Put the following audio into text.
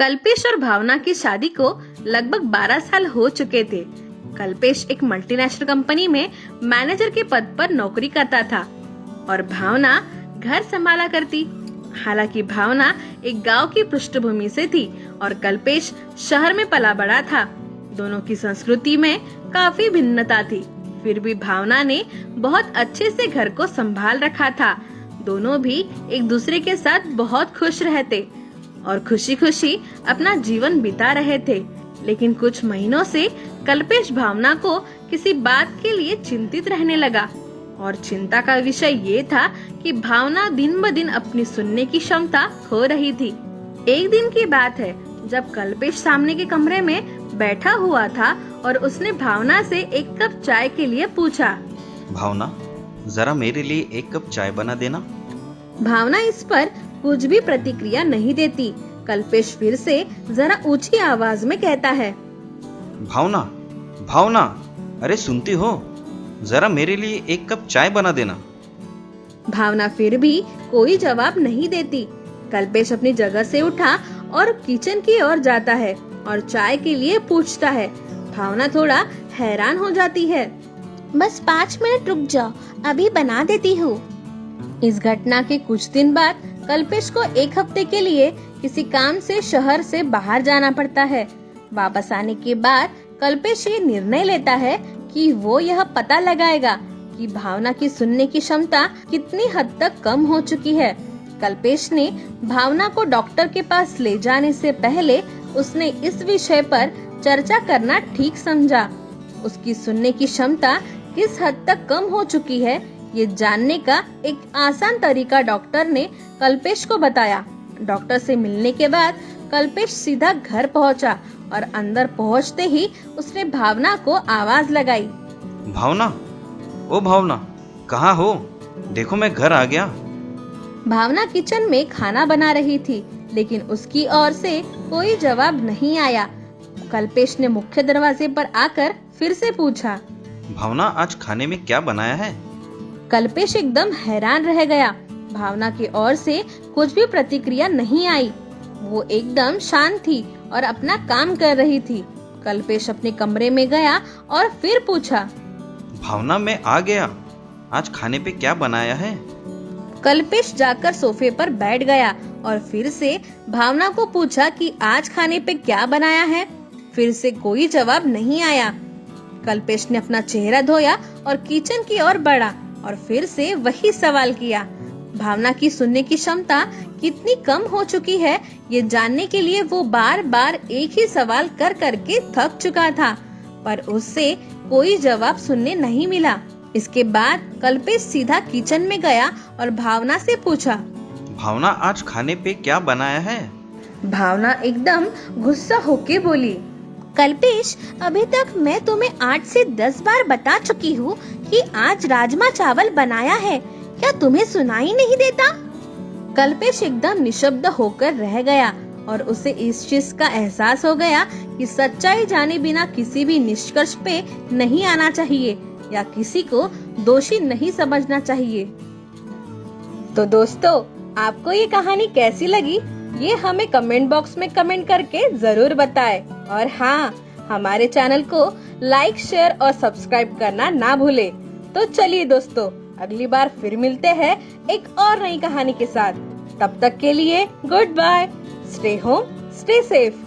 कल्पेश और भावना की शादी को लगभग 12 साल हो चुके थे। कल्पेश एक मल्टीनेशनल कंपनी में मैनेजर के पद पर नौकरी करता था और भावना घर संभाला करती। हालांकि भावना एक गांव की पृष्ठभूमि से थी और कल्पेश शहर में पला बड़ा था। दोनों की संस्कृति में काफी भिन्नता थी, फिर भी भावना ने बहुत अच्छे से घर को संभाल रखा था। दोनों भी एक दूसरे के साथ बहुत खुश रहते और खुशी खुशी अपना जीवन बिता रहे थे। लेकिन कुछ महीनों से कल्पेश भावना को किसी बात के लिए चिंतित रहने लगा और चिंता का विषय ये था कि भावना दिन ब दिन अपनी सुनने की क्षमता खो रही थी। एक दिन की बात है जब कल्पेश सामने के कमरे में बैठा हुआ था और उसने भावना से एक कप चाय के लिए पूछा। भावना, जरा मेरे लिए एक कप चाय बना देना। भावना इस पर कुछ भी प्रतिक्रिया नहीं देती। कल्पेश फिर से जरा ऊंची आवाज में कहता है, भावना, भावना, अरे सुनती हो? जरा मेरे लिए एक कप चाय बना देना। भावना फिर भी कोई जवाब नहीं देती। कल्पेश अपनी जगह से उठा और किचन की ओर जाता है और चाय के लिए पूछता है। भावना थोड़ा हैरान हो जाती है। बस 5 मिनट रुक जाओ, अभी बना देती हूँ। इस घटना के कुछ दिन बाद कल्पेश को एक हफ्ते के लिए किसी काम से शहर से बाहर जाना पड़ता है। वापस आने के बाद कल्पेश ये निर्णय लेता है कि वो यह पता लगाएगा कि भावना की सुनने की क्षमता कितनी हद तक कम हो चुकी है। कल्पेश ने भावना को डॉक्टर के पास ले जाने से पहले उसने इस विषय पर चर्चा करना ठीक समझा। उसकी सुनने की क्षमता किस हद तक कम हो चुकी है ये जानने का एक आसान तरीका डॉक्टर ने कल्पेश को बताया। डॉक्टर से मिलने के बाद कल्पेश सीधा घर पहुंचा और अंदर पहुंचते ही उसने भावना को आवाज लगाई। भावना, ओ भावना, कहाँ हो? देखो मैं घर आ गया। भावना किचन में खाना बना रही थी, लेकिन उसकी ओर से कोई जवाब नहीं आया। कल्पेश ने मुख्य दरवाजे पर आकर फिर से पूछा, भावना, आज खाने में क्या बनाया है? कल्पेश एकदम हैरान रह गया। भावना की ओर से कुछ भी प्रतिक्रिया नहीं आई। वो एकदम शांत थी और अपना काम कर रही थी। कल्पेश अपने कमरे में गया और फिर पूछा, भावना, मैं आ गया। आज खाने पे क्या बनाया है? कल्पेश जाकर सोफे पर बैठ गया और फिर से भावना को पूछा कि आज खाने पे क्या बनाया है। फिर से कोई जवाब नहीं आया। कल्पेश ने अपना चेहरा धोया और किचन की ओर बढ़ा और फिर से वही सवाल किया। भावना की सुनने की क्षमता कितनी कम हो चुकी है ये जानने के लिए वो बार बार एक ही सवाल कर करके थक चुका था, पर उससे कोई जवाब सुनने नहीं मिला। इसके बाद कल्पेश सीधा किचन में गया और भावना से पूछा, भावना, आज खाने पे क्या बनाया है? भावना एकदम गुस्सा होके बोली, कल्पेश, अभी तक मैं तुम्हें 8 से 10 बार बता चुकी हूँ कि आज राजमा चावल बनाया है। क्या तुम्हें सुनाई नहीं देता? कल्पेश एकदम निशब्द होकर रह गया और उसे इस चीज का एहसास हो गया कि सच्चाई जाने बिना किसी भी निष्कर्ष पे नहीं आना चाहिए या किसी को दोषी नहीं समझना चाहिए। तो दोस्तों, आपको ये कहानी कैसी लगी ये हमें कमेंट बॉक्स में कमेंट करके जरूर बताएं। और हाँ, हमारे चैनल को लाइक, शेयर और सब्सक्राइब करना ना भूले। तो चलिए दोस्तों, अगली बार फिर मिलते हैं एक और नई कहानी के साथ। तब तक के लिए goodbye. Stay home, stay safe.